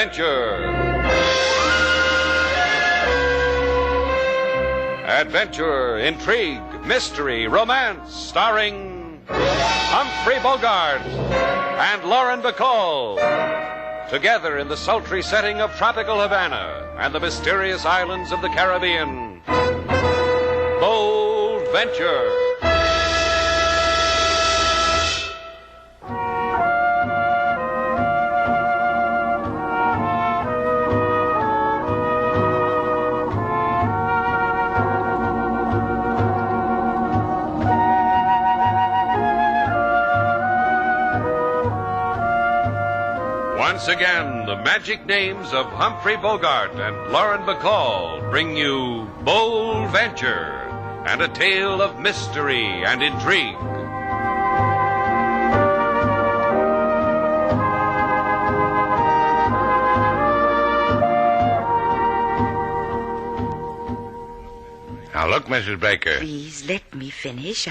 Adventure. Adventure, intrigue, mystery, romance, starring Humphrey Bogart and Lauren Bacall. Together in the sultry setting of tropical Havana and the mysterious islands of the Caribbean. Bold Venture. Once again, the magic names of Humphrey Bogart and Lauren Bacall bring you Bold Venture and a tale of mystery and intrigue. Now, look, Mrs. Baker. Please, let me finish.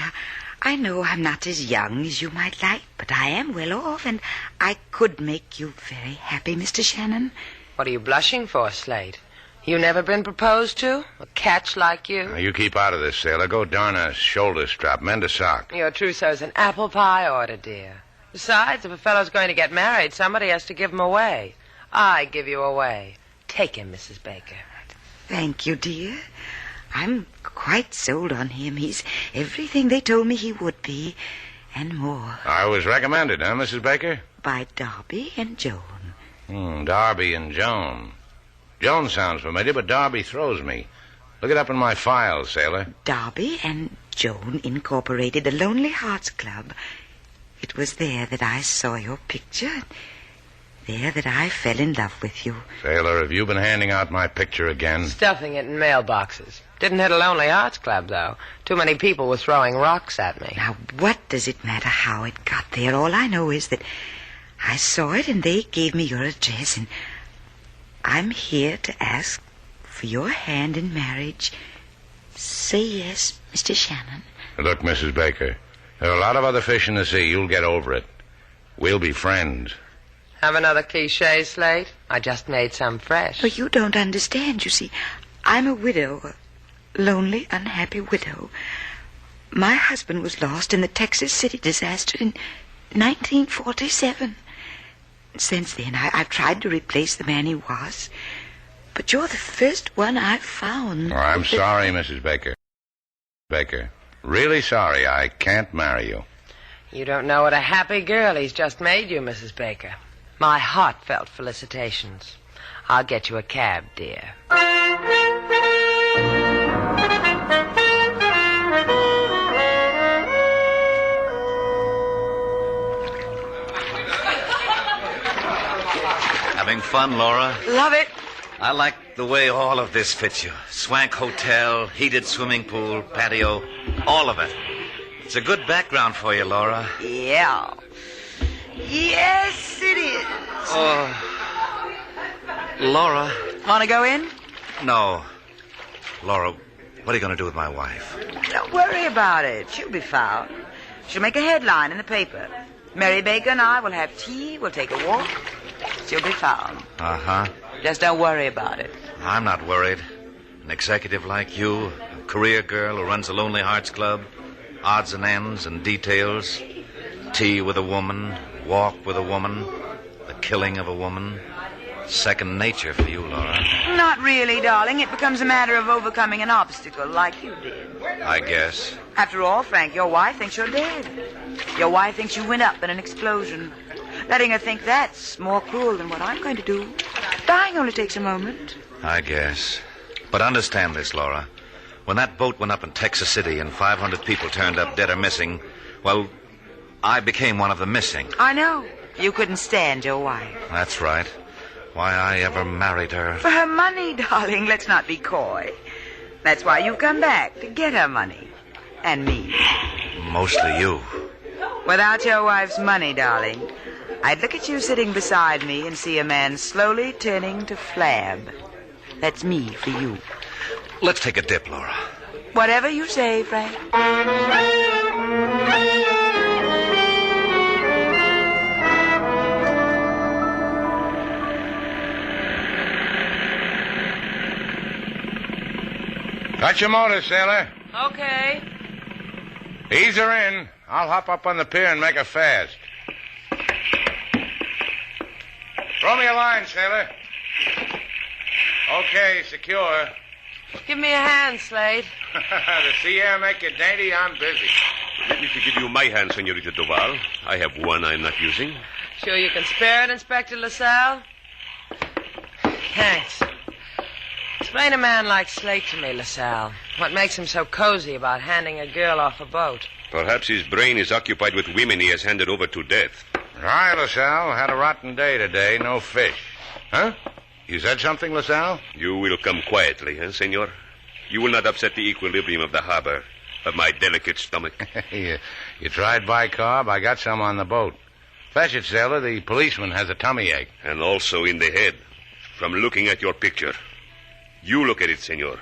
I know I'm not as young as you might like, but I am well off, and I could make you very happy, Mr. Shannon. What are you blushing for, Slate? You never been proposed to? A catch like you? Now, you keep out of this, sailor. Go darn a shoulder strap, mend a sock. Your trousseau's an apple pie order, dear. Besides, if a fellow's going to get married, somebody has to give him away. I give you away. Take him, Mrs. Baker. Thank you, dear. I'm quite sold on him. He's everything they told me he would be, and more. I was recommended, huh, Mrs. Baker? By Darby and Joan. Darby and Joan. Joan sounds familiar, but Darby throws me. Look it up in my files, sailor. Darby and Joan incorporated the Lonely Hearts Club. It was there that I saw your picture. There that I fell in love with you. Sailor, have you been handing out my picture again? Stuffing it in mailboxes. Didn't hit a Lonely Hearts Club, though. Too many people were throwing rocks at me. Now, what does it matter how it got there? All I know is that I saw it and they gave me your address, and I'm here to ask for your hand in marriage. Say yes, Mr. Shannon. Look, Mrs. Baker, there are a lot of other fish in the sea. You'll get over it. We'll be friends. Have another cliché, Slate? I just made some fresh. But you don't understand. You see, I'm a widow, a lonely, unhappy widow. My husband was lost in the Texas City disaster in 1947. Since then, I've tried to replace the man he was. But you're the first one I've found. Oh, I'm sorry, Mrs. Baker. Baker, really sorry. I can't marry you. You don't know what a happy girl he's just made you, Mrs. Baker. My heartfelt felicitations. I'll get you a cab, dear. Having fun, Laura? Love it. I like the way all of this fits you. Swank hotel, heated swimming pool, patio, all of it. It's a good background for you, Laura. Yeah. Yes, it is. Oh, Laura. Want to go in? No. Laura, what are you going to do with my wife? Don't worry about it. She'll be found. She'll make a headline in the paper. Mary Baker and I will have tea. We'll take a walk. She'll be found. Uh-huh. Just don't worry about it. I'm not worried. An executive like you, a career girl who runs a Lonely Hearts Club, odds and ends and details, tea with a woman, walk with a woman, the killing of a woman. Second nature for you, Laura. Not really, darling. It becomes a matter of overcoming an obstacle like you did. I guess. After all, Frank, your wife thinks you're dead. Your wife thinks you went up in an explosion. Letting her think that's more cruel than what I'm going to do. Dying only takes a moment. I guess. But understand this, Laura. When that boat went up in Texas City and 500 people turned up dead or missing, well, I became one of the missing. I know. You couldn't stand your wife. That's right. Why I ever married her. For her money, darling. Let's not be coy. That's why you've come back, to get her money. And me. Mostly you. Without your wife's money, darling, I'd look at you sitting beside me and see a man slowly turning to flab. That's me for you. Let's take a dip, Laura. Whatever you say, Frank. Got your motor, sailor. Okay. Ease her in. I'll hop up on the pier and make her fast. Throw me a line, sailor. Okay, secure. Give me a hand, Slate. The sea air make you dainty, I'm busy. Let me give you my hand, Senorita Duval. I have one I'm not using. Sure you can spare it, Inspector LaSalle? Thanks. Explain a man like Slate to me, LaSalle. What makes him so cozy about handing a girl off a boat? Perhaps his brain is occupied with women he has handed over to death. Hi, LaSalle. Had a rotten day today. No fish. Huh? You said something, LaSalle? You will come quietly, senor? You will not upset the equilibrium of the harbor, of my delicate stomach. you tried bicarb? I got some on the boat. Fetch it, sailor. The policeman has a tummy ache. And also in the head, from looking at your picture. You look at it, senor.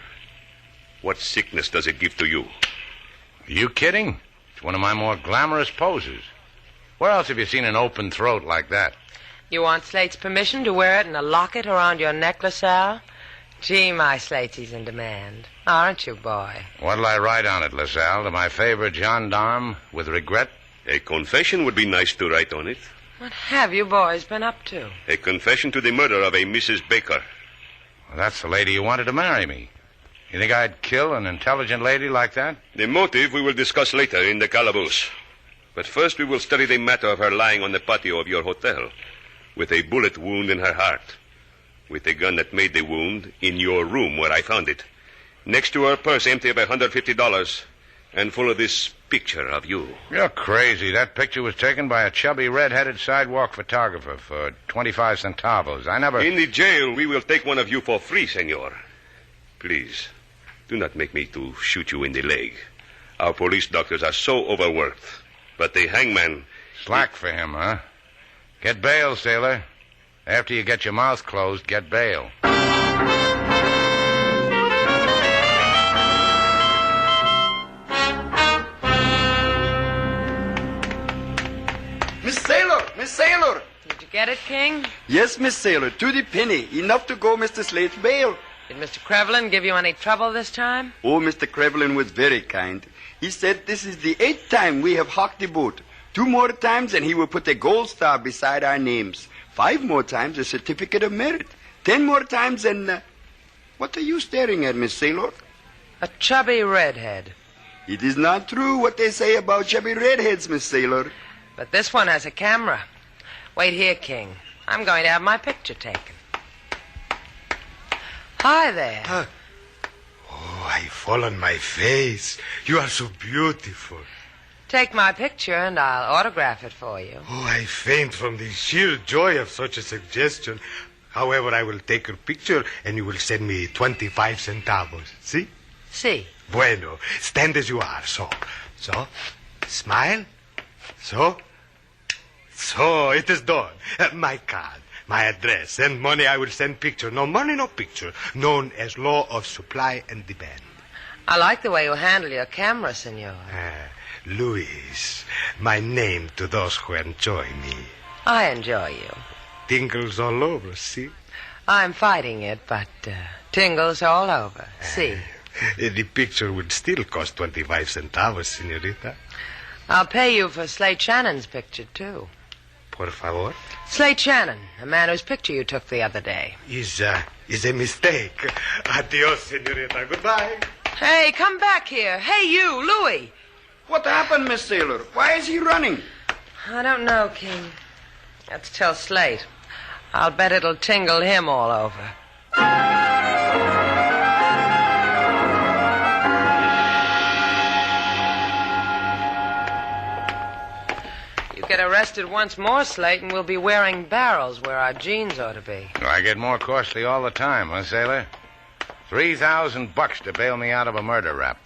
What sickness does it give to you? Are you kidding? It's one of my more glamorous poses. Where else have you seen an open throat like that? You want Slate's permission to wear it in a locket around your neck, LaSalle? Gee, my Slatesy's in demand. Aren't you, boy? What'll I write on it, LaSalle? To my favorite gendarme, with regret? A confession would be nice to write on it. What have you boys been up to? A confession to the murder of a Mrs. Baker. Well, that's the lady who wanted to marry me. You think I'd kill an intelligent lady like that? The motive we will discuss later in the calaboose. But first we will study the matter of her lying on the patio of your hotel, with a bullet wound in her heart, with the gun that made the wound in your room where I found it, next to her purse empty of $150 and full of this picture of you. You're crazy. That picture was taken by a chubby, red-headed sidewalk photographer for 25 centavos. I never... In the jail, we will take one of you for free, senor. Please, do not make me to shoot you in the leg. Our police doctors are so overworked. But the hangman... Slack for him, huh? Get bail, sailor. After you get your mouth closed, get bail. Miss Sailor! Did you get it, King? Yes, Miss Sailor, to the penny. Enough to go Mr. Slate's bail. Did Mr. Crevlin give you any trouble this time? Oh, Mr. Crevlin was very kind. He said this is the 8th time we have hocked the boat. 2 more times and he will put a gold star beside our names. 5 more times a certificate of merit. 10 more times and... What are you staring at, Miss Sailor? A chubby redhead. It is not true what they say about chubby redheads, Miss Sailor. But this one has a camera. Wait here, King. I'm going to have my picture taken. Hi there. Oh, I fall on my face. You are so beautiful. Take my picture and I'll autograph it for you. Oh, I faint from the sheer joy of such a suggestion. However, I will take your picture and you will send me 25 centavos. See? See. Bueno. Stand as you are. So. Smile. So, it is done. My card, my address, and money I will send picture. No money, no picture. Known as law of supply and demand. I like the way you handle your camera, senor. Luis, my name to those who enjoy me. I enjoy you. Tingles all over, see? I'm fighting it, but tingles all over. See? The picture would still cost 25 centavos, senorita. I'll pay you for Slate Shannon's picture, too. Por favor? Slate Shannon, a man whose picture you took the other day. Is a mistake. Adios, senorita. Goodbye. Hey, come back here. Hey, you, Louis. What happened, Miss Sailor? Why is he running? I don't know, King. Let's tell Slate. I'll bet it'll tingle him all over. You get arrested once more, Slate, and we'll be wearing barrels where our jeans ought to be. I get more costly all the time, huh, sailor? $3,000 to bail me out of a murder rap.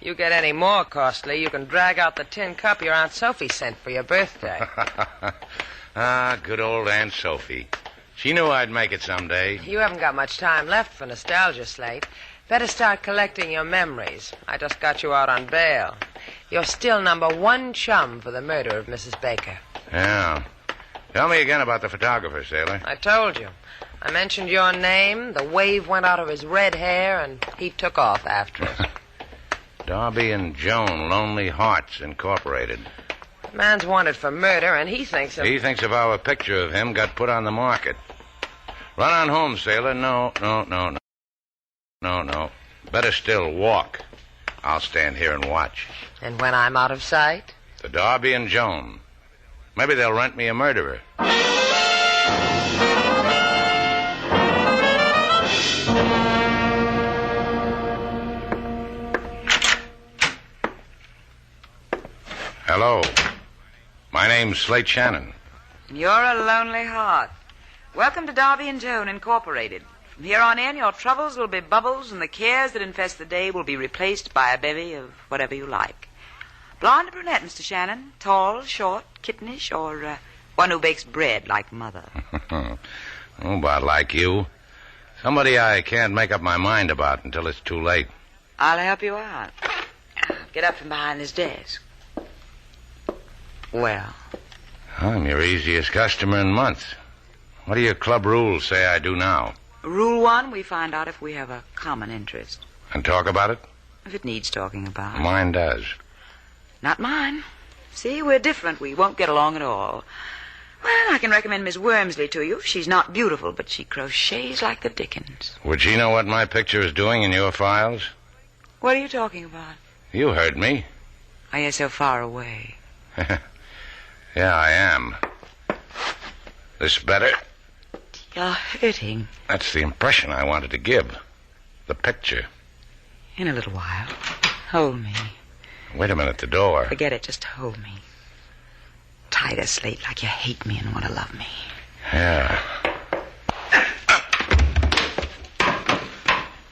You get any more costly, you can drag out the tin cup your Aunt Sophie sent for your birthday. Good old Aunt Sophie. She knew I'd make it someday. You haven't got much time left for nostalgia, Slate. Better start collecting your memories. I just got you out on bail. You're still #1 chum for the murder of Mrs. Baker. Yeah. Tell me again about the photographer, sailor. I told you. I mentioned your name, the wave went out of his red hair, and he took off after us. Darby and Joan, Lonely Hearts, Incorporated. The man's wanted for murder, and he thinks of... He thinks of how a picture of him got put on the market. Run on home, sailor. No. Better still, walk. I'll stand here and watch. And when I'm out of sight? The Darby and Joan. Maybe they'll rent me a murderer. Hello. My name's Slate Shannon. You're a lonely heart. Welcome to Darby and Joan Incorporated. From here on in, your troubles will be bubbles, and the cares that infest the day will be replaced by a bevy of whatever you like. Blonde or brunette, Mr. Shannon? Tall, short, kittenish, or one who bakes bread like Mother? About like you. Somebody I can't make up my mind about until it's too late. I'll help you out. Get up from behind this desk. Well? I'm your easiest customer in months. What do your club rules say I do now? Rule 1, we find out if we have a common interest. And talk about it? If it needs talking about. Mine does. Not mine. See, we're different. We won't get along at all. Well, I can recommend Miss Wormsley to you. She's not beautiful, but she crochets like the dickens. Would she know what my picture is doing in your files? What are you talking about? You heard me. Are you so far away? Yeah, I am. This better? You're hurting. That's the impression I wanted to give. The picture. In a little while. Hold me. Wait a minute, the door. Forget it, just hold me. Tie to Slate like you hate me and want to love me. Yeah.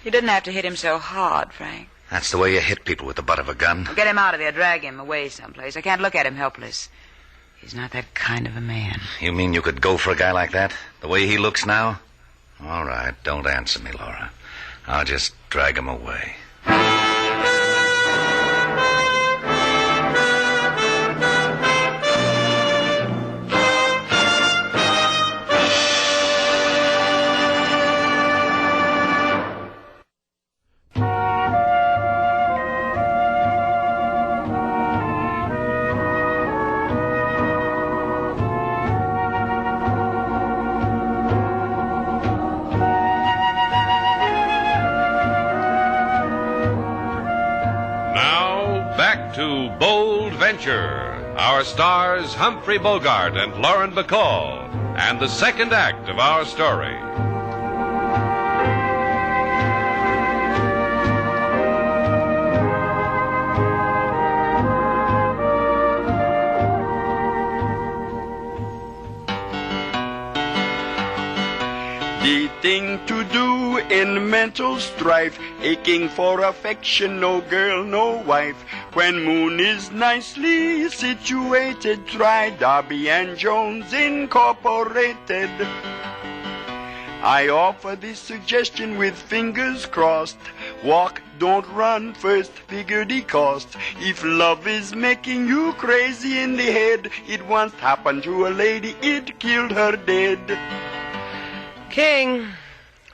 You didn't have to hit him so hard, Frank. That's the way you hit people with the butt of a gun. Well, get him out of there. Drag him away someplace. I can't look at him helpless. He's not that kind of a man. You mean you could go for a guy like that? The way he looks now? All right, don't answer me, Laura. I'll just drag him away. To Bold Venture, our stars Humphrey Bogart and Lauren Bacall, and the second act of our story. The thing to do in mental strife, aching for affection, no girl, no wife. When moon is nicely situated, try Darby and Jones Incorporated. I offer this suggestion with fingers crossed. Walk, don't run, first figure the cost. If love is making you crazy in the head, it once happened to a lady, it killed her dead. King,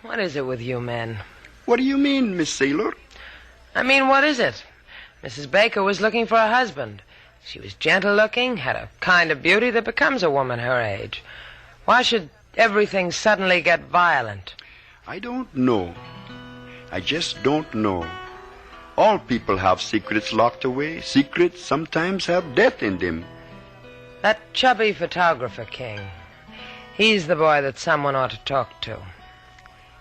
what is it with you men? What do you mean, Miss Sailor? I mean, what is it? Mrs. Baker was looking for a husband. She was gentle-looking, had a kind of beauty that becomes a woman her age. Why should everything suddenly get violent? I don't know. I just don't know. All people have secrets locked away. Secrets sometimes have death in them. That chubby photographer, King. He's the boy that someone ought to talk to.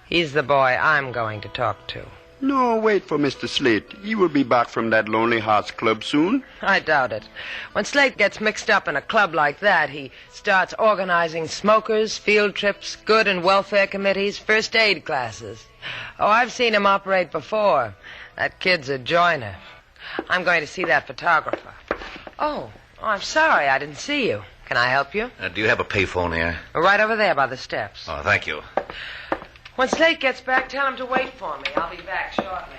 He's the boy I'm going to talk to. No, wait for Mr. Slate. He will be back from that Lonely Hearts Club soon. I doubt it. When Slate gets mixed up in a club like that, he starts organizing smokers, field trips, good and welfare committees, first aid classes. Oh, I've seen him operate before. That kid's a joiner. I'm going to see that photographer. Oh, I'm sorry I didn't see you. Can I help you? Do you have a payphone here? Right over there by the steps. Oh, thank you. When Slate gets back, tell him to wait for me. I'll be back shortly.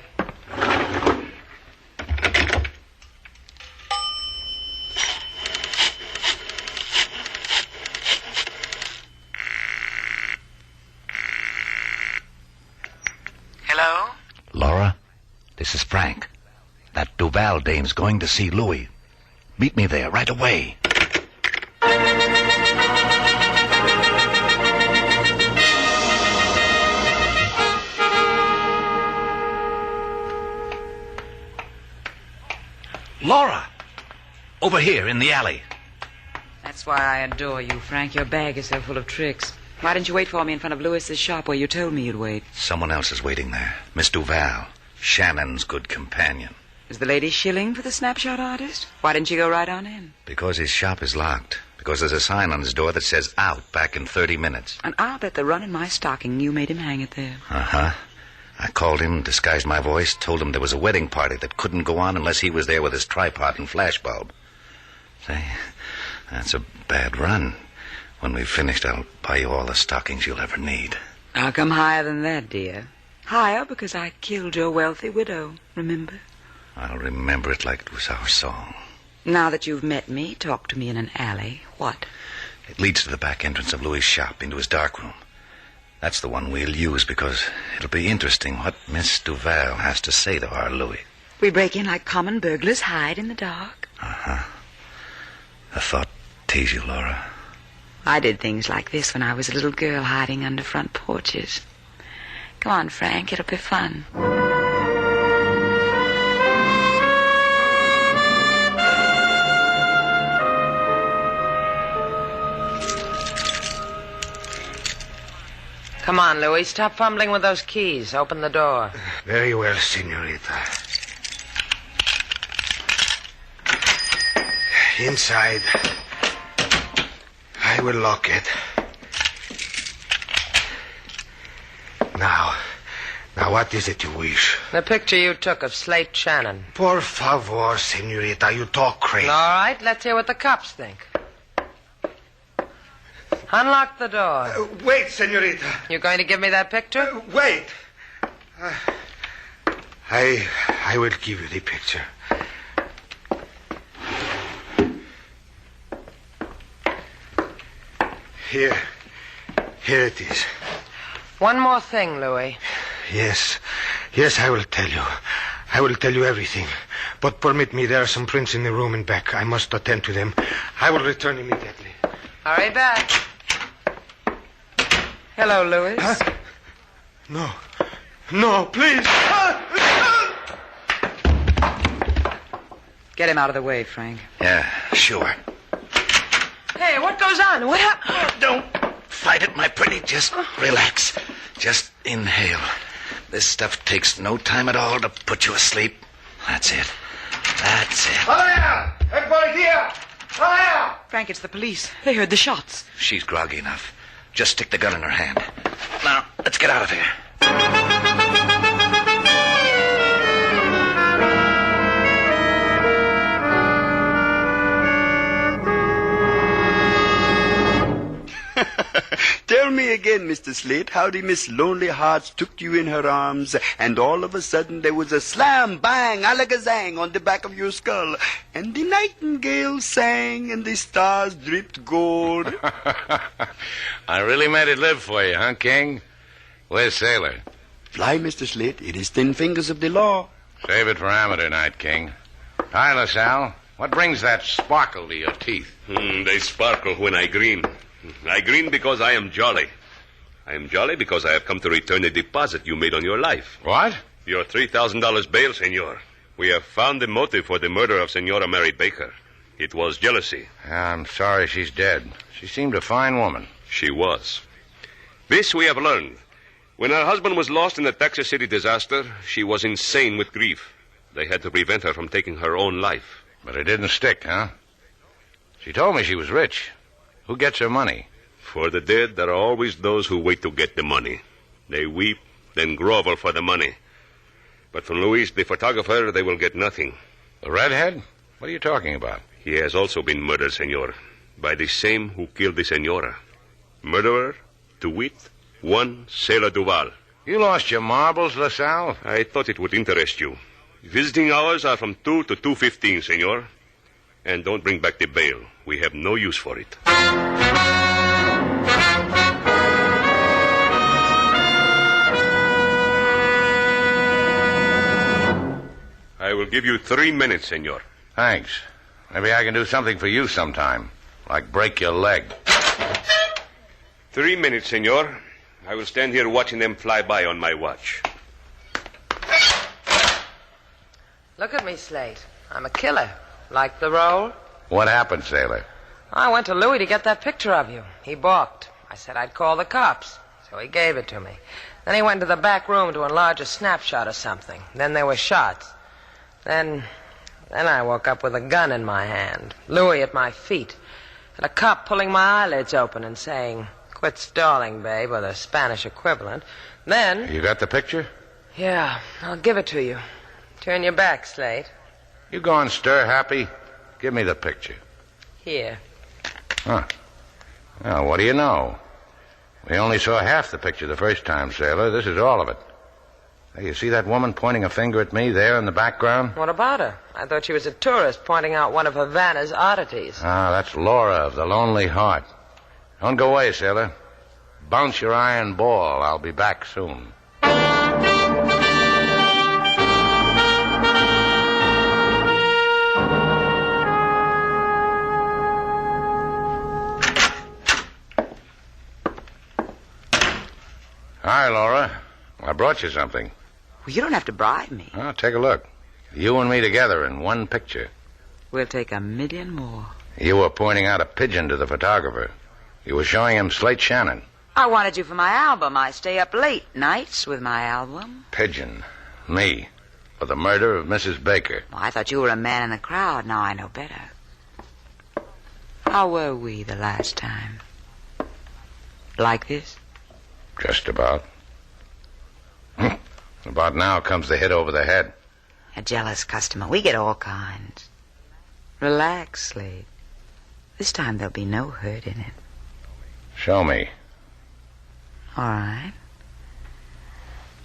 That Duval dame's going to see Louis. Meet me there right away. Laura! Over here in the alley. That's why I adore you, Frank. Your bag is so full of tricks. Why didn't you wait for me in front of Lewis's shop where you told me you'd wait? Someone else is waiting there. Miss Duval, Shannon's good companion. Is the lady shilling for the snapshot artist? Why didn't you go right on in? Because his shop is locked. Because there's a sign on his door that says out back in 30 minutes. And I'll bet the run in my stocking you made him hang it there. Uh-huh. I called him, disguised my voice, told him there was a wedding party that couldn't go on unless he was there with his tripod and flashbulb. Say, that's a bad run. When we've finished, I'll buy you all the stockings you'll ever need. I'll come higher than that, dear. Higher because I killed your wealthy widow, remember? I'll remember it like it was our song. Now that you've met me, talk to me in an alley. What? It leads to the back entrance of Louis' shop, into his darkroom. That's the one we'll use because it'll be interesting what Miss Duval has to say to our Louis. We break in like common burglars, hide in the dark. Uh-huh. A thought tease you, Laura. I did things like this when I was a little girl hiding under front porches. Come on, Frank, it'll be fun. Come on, Louis. Stop fumbling with those keys. Open the door. Very well, senorita. Inside. I will lock it. Now, what is it you wish? The picture you took of Slate Shannon. Por favor, senorita, you talk crazy. All right, let's hear what the cops think. Unlock the door. Wait, senorita. You going to give me that picture? Wait. I will give you the picture. Here it is. One more thing, Louis. Yes, I will tell you. I will tell you everything. But permit me, there are some prints in the room in back. I must attend to them. I will return immediately. Hurry back. Hello, Louis. Huh? No, please. Get him out of the way, Frank. Yeah, sure. Hey, what goes on? What happened? Don't fight it, my pretty. Just relax. Just inhale. This stuff takes no time at all to put you asleep. That's it. Alea! Everybody here! Alea! Frank, it's the police. They heard the shots. She's groggy enough. Just stick the gun in her hand. Now, let's get out of here. Tell me again, Mr. Slate, how the Miss Lonely Hearts took you in her arms, and all of a sudden there was a slam, bang, alakazang on the back of your skull, and the nightingale sang, and the stars dripped gold. I really made it live for you, huh, King? Where's Sailor? Fly, Mr. Slate, it is 10 fingers of the law. Save it for amateur night, King. Hi, LaSalle. What brings that sparkle to your teeth? They sparkle when I grin. I grin because I am jolly. I am jolly because I have come to return the deposit you made on your life. What? Your $3,000 bail, senor. We have found the motive for the murder of Senora Mary Baker. It was jealousy. I'm sorry she's dead. She seemed a fine woman. She was. This we have learned. When her husband was lost in the Texas City disaster, she was insane with grief. They had to prevent her from taking her own life. But it didn't stick, huh? She told me she was rich. Who gets her money? For the dead, there are always those who wait to get the money. They weep, then grovel for the money. But from Luis, the photographer, they will get nothing. The redhead? What are you talking about? He has also been murdered, senor, by the same who killed the senora. Murderer, to wit, one Sailor Duval. You lost your marbles, LaSalle? I thought it would interest you. Visiting hours are from 2 to 2:15, senor. And don't bring back the bail. We have no use for it. I will give you 3 minutes, senor. Thanks. Maybe I can do something for you sometime, like break your leg. 3 minutes, senor. I will stand here watching them fly by on my watch. Look at me, Slate. I'm a killer. Like the role? What happened, sailor? I went to Louis to get that picture of you. He balked. I said I'd call the cops, so he gave it to me. Then he went to the back room to enlarge a snapshot of something. Then there were shots. Then I woke up with a gun in my hand, Louis at my feet, and a cop pulling my eyelids open and saying, "Quit stalling, babe," or the Spanish equivalent. Then... You got the picture? Yeah, I'll give it to you. Turn your back, Slate. You going stir happy? Give me the picture. Here. Huh. Well, what do you know? We only saw half the picture the first time, sailor. This is all of it. Hey, you see that woman pointing a finger at me there in the background? What about her? I thought she was a tourist pointing out one of Havana's oddities. Ah, that's Laura of the Lonely Heart. Don't go away, sailor. Bounce your iron ball. I'll be back soon. Hi, Laura. I brought you something. Well, you don't have to bribe me. Oh, take a look. You and me together in one picture. We'll take 1,000,000 more. You were pointing out a pigeon to the photographer. You were showing him Slate Shannon. I wanted you for my album. I stay up late nights with my album. Pigeon. Me. For the murder of Mrs. Baker. Well, I thought you were a man in the crowd. Now I know better. How were we the last time? Like this? Just about. About now comes the hit over the head. A jealous customer. We get all kinds. Relax, Slade. This time there'll be no hurt in it. Show me. All right.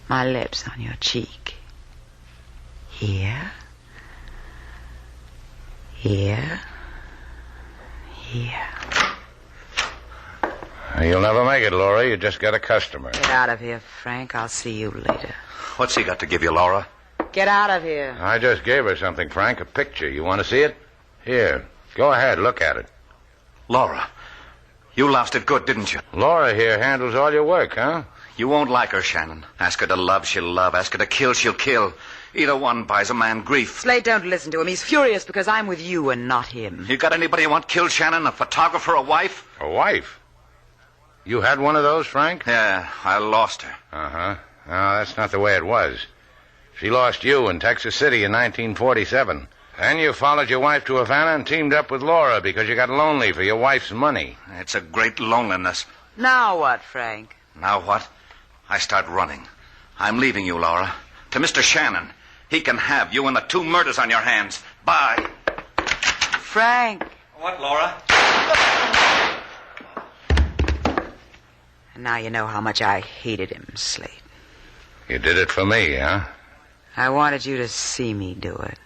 My lips on your cheek. Here. Here. Here. You'll never make it, Laura. You just got a customer. Get out of here, Frank. I'll see you later. What's he got to give you, Laura? Get out of here. I just gave her something, Frank. A picture. You want to see it? Here. Go ahead. Look at it. Laura, you lost it good, didn't you? Laura here handles all your work, huh? You won't like her, Shannon. Ask her to love, she'll love. Ask her to kill, she'll kill. Either one buys a man grief. Slade, don't listen to him. He's furious because I'm with you and not him. You got anybody you want killed, Shannon? A photographer, a wife? A wife? You had one of those, Frank? Yeah, I lost her. Uh-huh. No, that's not the way it was. She lost you in Texas City in 1947. Then you followed your wife to Havana and teamed up with Laura because you got lonely for your wife's money. It's a great loneliness. Now what, Frank? Now what? I start running. I'm leaving you, Laura. To Mr. Shannon. He can have you and the 2 murders on your hands. Bye. Frank. What, Laura? And now you know how much I hated him, Slade. You did it for me, huh? I wanted you to see me do it.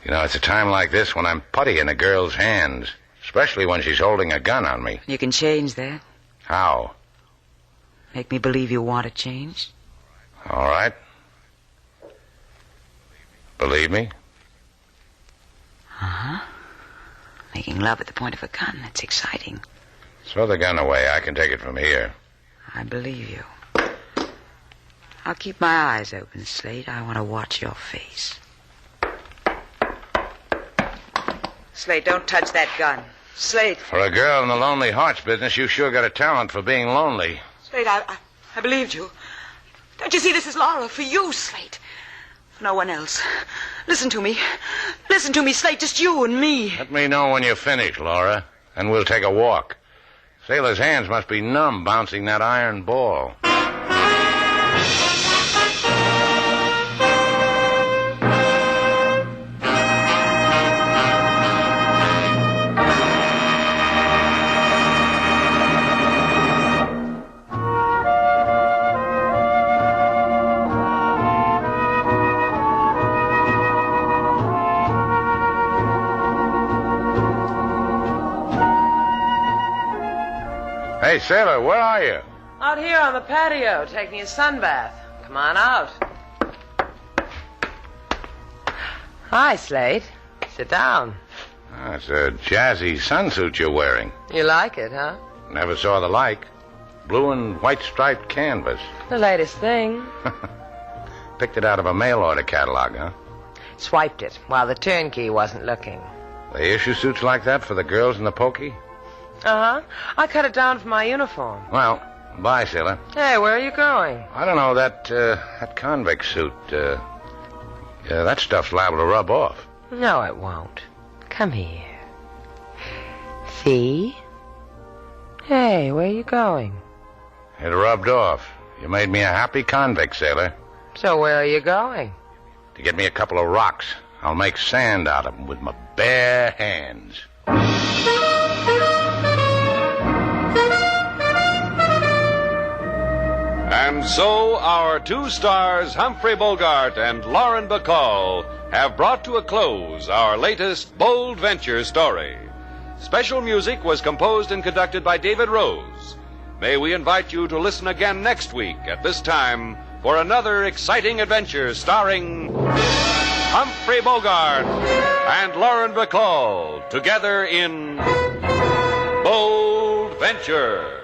You know, it's a time like this when I'm putty in a girl's hands, especially when she's holding a gun on me. You can change that. How? Make me believe you want to change. All right. Believe me? Uh-huh. Making love at the point of a gun, that's exciting. Throw the gun away. I can take it from here. I believe you. I'll keep my eyes open, Slade. I want to watch your face. Slade, don't touch that gun. Slade. For a girl in the Lonely Hearts business, you sure got a talent for being lonely. Slade, I believed you. Don't you see this is Laura for you, Slade? For no one else. Listen to me. Listen to me, Slade. Just you and me. Let me know when you're finished, Laura, and we'll take a walk. Sailor's hands must be numb bouncing that iron ball. Hey, Sailor, where are you? Out here on the patio, taking a sunbath. Come on out. Hi, Slate. Sit down. That's a jazzy sunsuit you're wearing. You like it, huh? Never saw the like. Blue and white striped canvas. The latest thing. Picked it out of a mail order catalog, huh? Swiped it while the turnkey wasn't looking. They issue suits like that for the girls in the pokey? Uh-huh. I cut it down for my uniform. Well, bye, sailor. Hey, where are you going? I don't know, that convict suit, that stuff's liable to rub off. No, it won't. Come here. See? Hey, where are you going? It rubbed off. You made me a happy convict, sailor. So where are you going? To get me a couple of rocks. I'll make sand out of them with my bare hands. And so our two stars, Humphrey Bogart and Lauren Bacall, have brought to a close our latest Bold Venture story. Special music was composed and conducted by David Rose. May we invite you to listen again next week at this time for another exciting adventure starring Humphrey Bogart and Lauren Bacall together in Bold Venture.